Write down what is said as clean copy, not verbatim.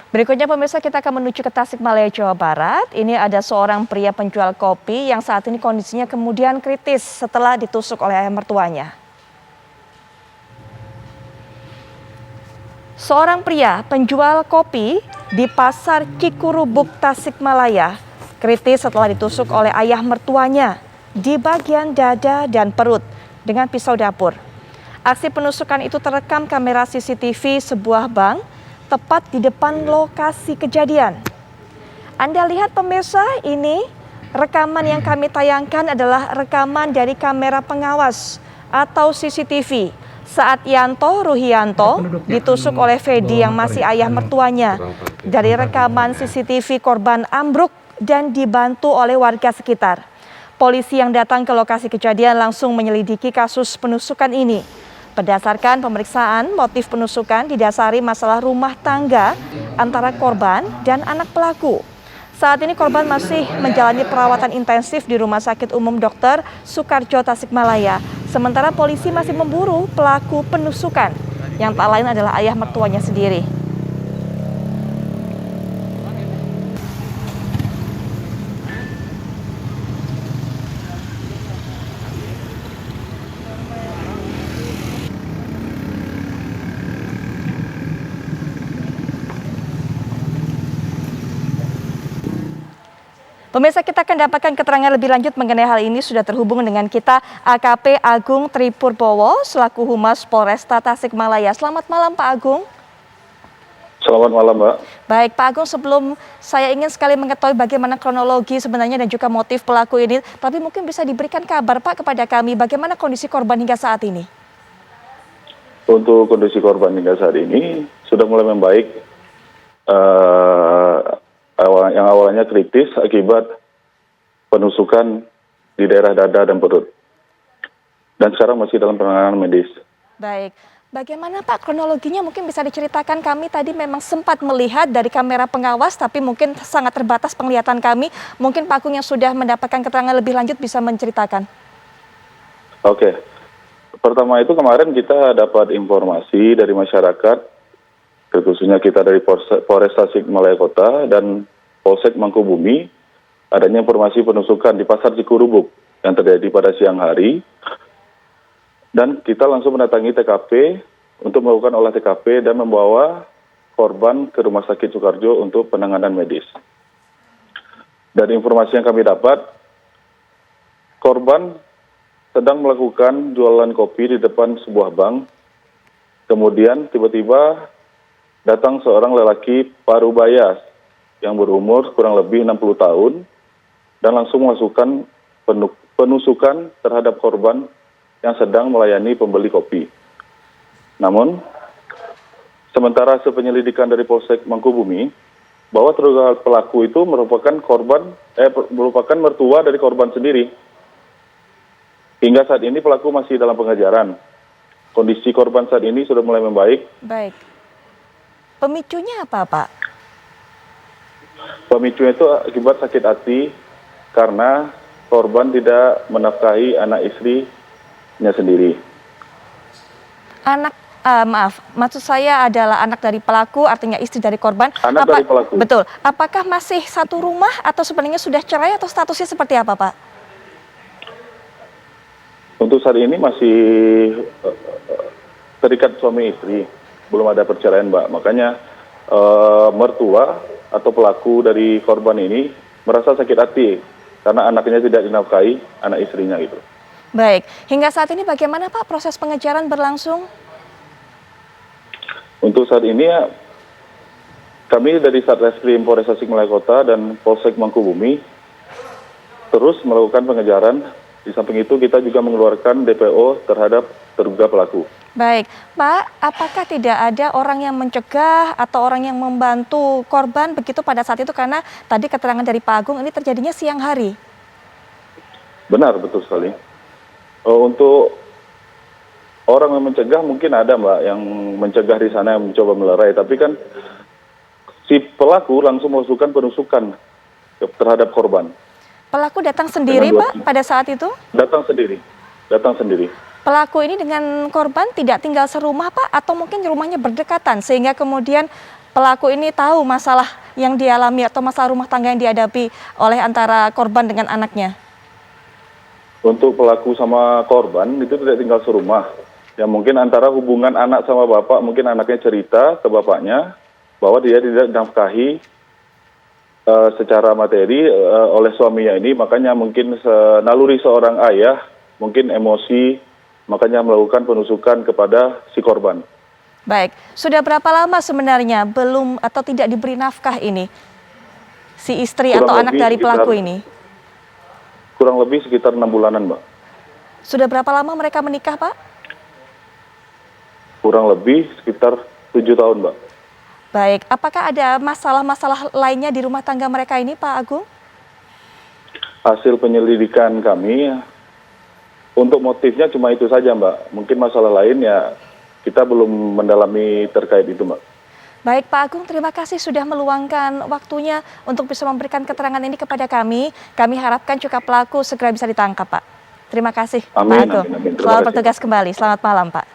Berikutnya pemirsa kita akan menuju ke Tasikmalaya, Jawa Barat. Ini ada seorang pria penjual kopi yang saat ini kondisinya kemudian kritis setelah ditusuk oleh ayah mertuanya. Seorang pria penjual kopi di Pasar Cikurubuk, Tasikmalaya kritis setelah ditusuk oleh ayah mertuanya di bagian dada dan perut dengan pisau dapur. Aksi penusukan itu terekam kamera CCTV sebuah bank tepat di depan lokasi kejadian. Anda lihat pemirsa, ini rekaman yang kami tayangkan adalah rekaman dari kamera pengawas atau CCTV saat Yanto Ruhianto ditusuk oleh Fedi yang masih ayah mertuanya. Dari rekaman CCTV korban ambruk dan dibantu oleh warga sekitar. Polisi yang datang ke lokasi kejadian langsung menyelidiki kasus penusukan ini. Berdasarkan pemeriksaan, motif penusukan didasari masalah rumah tangga antara korban dan anak pelaku. Saat ini korban masih menjalani perawatan intensif di Rumah Sakit Umum Dr. Soekarjo Tasikmalaya. Sementara polisi masih memburu pelaku penusukan yang tak lain adalah ayah mertuanya sendiri. Pemirsa, kita akan dapatkan keterangan lebih lanjut mengenai hal ini. Sudah terhubung dengan kita AKP Agung Tripurbowo selaku Humas Polresta Tasikmalaya. Selamat malam Pak Agung. Selamat malam Mbak. Baik Pak Agung, sebelum saya ingin sekali mengetahui bagaimana kronologi sebenarnya dan juga motif pelaku ini, tapi mungkin bisa diberikan kabar Pak kepada kami bagaimana kondisi korban hingga saat ini. Untuk kondisi korban hingga saat ini sudah mulai membaik. Yang awalnya kritis akibat penusukan di daerah dada dan perut. Dan sekarang masih dalam penanganan medis. Baik, bagaimana Pak kronologinya mungkin bisa diceritakan? Kami tadi memang sempat melihat dari kamera pengawas tapi mungkin sangat terbatas penglihatan kami. Mungkin Pak Agung yang sudah mendapatkan keterangan lebih lanjut bisa menceritakan. Oke, pertama itu kemarin kita dapat informasi dari masyarakat, khususnya kita dari Polres Tasikmalaya Kota dan Polsek Mangkubumi, adanya informasi penusukan di Pasar Cikurubuk yang terjadi pada siang hari. Dan kita langsung mendatangi TKP untuk melakukan olah TKP dan membawa korban ke Rumah Sakit Soekarjo untuk penanganan medis. Dari informasi yang kami dapat, korban sedang melakukan jualan kopi di depan sebuah bank. Kemudian tiba-tiba datang seorang lelaki parubaya yang berumur kurang lebih 60 tahun dan langsung melakukan penusukan terhadap korban yang sedang melayani pembeli kopi. Namun, sementara penyelidikan dari Polsek Mangkubumi, bahwa terduga pelaku itu merupakan mertua dari korban sendiri. Hingga saat ini pelaku masih dalam pengejaran. Kondisi korban saat ini sudah mulai membaik. Baik. Pemicunya apa, Pak? Pemicunya itu akibat sakit hati karena korban tidak menafkahi anak istrinya sendiri. Maksud saya adalah anak dari pelaku, artinya istri dari korban. Dari pelaku. Betul. Apakah masih satu rumah atau sebenarnya sudah cerai atau statusnya seperti apa, Pak? Untuk saat ini masih terikat suami istri, belum ada perceraian, Mbak. Makanya mertua atau pelaku dari korban ini merasa sakit hati karena anaknya tidak dinafkahi, anak istrinya gitu. Baik, hingga saat ini bagaimana Pak proses pengejaran berlangsung? Untuk saat ini ya, kami dari Satreskrim Polres Tasikmalaya Kota dan Polsek Mangkubumi terus melakukan pengejaran. Di samping itu kita juga mengeluarkan DPO terhadap terduga pelaku. Baik, Pak, apakah tidak ada orang yang mencegah atau orang yang membantu korban begitu pada saat itu? Karena tadi keterangan dari Pak Agung ini terjadinya siang hari. Benar, betul sekali. Untuk orang yang mencegah mungkin ada Mbak yang mencegah di sana yang mencoba melerai. Tapi kan si pelaku langsung melakukan penusukan terhadap korban. Pelaku datang sendiri Pak pada saat itu? Datang sendiri. Pelaku ini dengan korban tidak tinggal serumah Pak atau mungkin rumahnya berdekatan sehingga kemudian pelaku ini tahu masalah yang dialami atau masalah rumah tangga yang dihadapi oleh antara korban dengan anaknya? Untuk pelaku sama korban itu tidak tinggal serumah. Ya mungkin antara hubungan anak sama bapak, mungkin anaknya cerita ke bapaknya bahwa dia tidak dinafkahi secara materi oleh suaminya ini, makanya mungkin naluri seorang ayah mungkin emosi, makanya melakukan penusukan kepada si korban. Baik, sudah berapa lama sebenarnya belum atau tidak diberi nafkah ini si istri Kurang atau anak lebih dari pelaku sekitar- ini? Kurang lebih sekitar 6 bulanan, Mbak. Sudah berapa lama mereka menikah, Pak? Kurang lebih sekitar 7 tahun, Mbak. Baik, apakah ada masalah-masalah lainnya di rumah tangga mereka ini, Pak Agung? Hasil penyelidikan kami, untuk motifnya cuma itu saja, Mbak. Mungkin masalah lain ya kita belum mendalami terkait itu, Mbak. Baik Pak Agung, terima kasih sudah meluangkan waktunya untuk bisa memberikan keterangan ini kepada kami. Kami harapkan juga pelaku segera bisa ditangkap, Pak. Terima kasih, Amin, Pak Agung. amin, amin. Terima Selamat kasih. bertugas kembali. Selamat malam, Pak.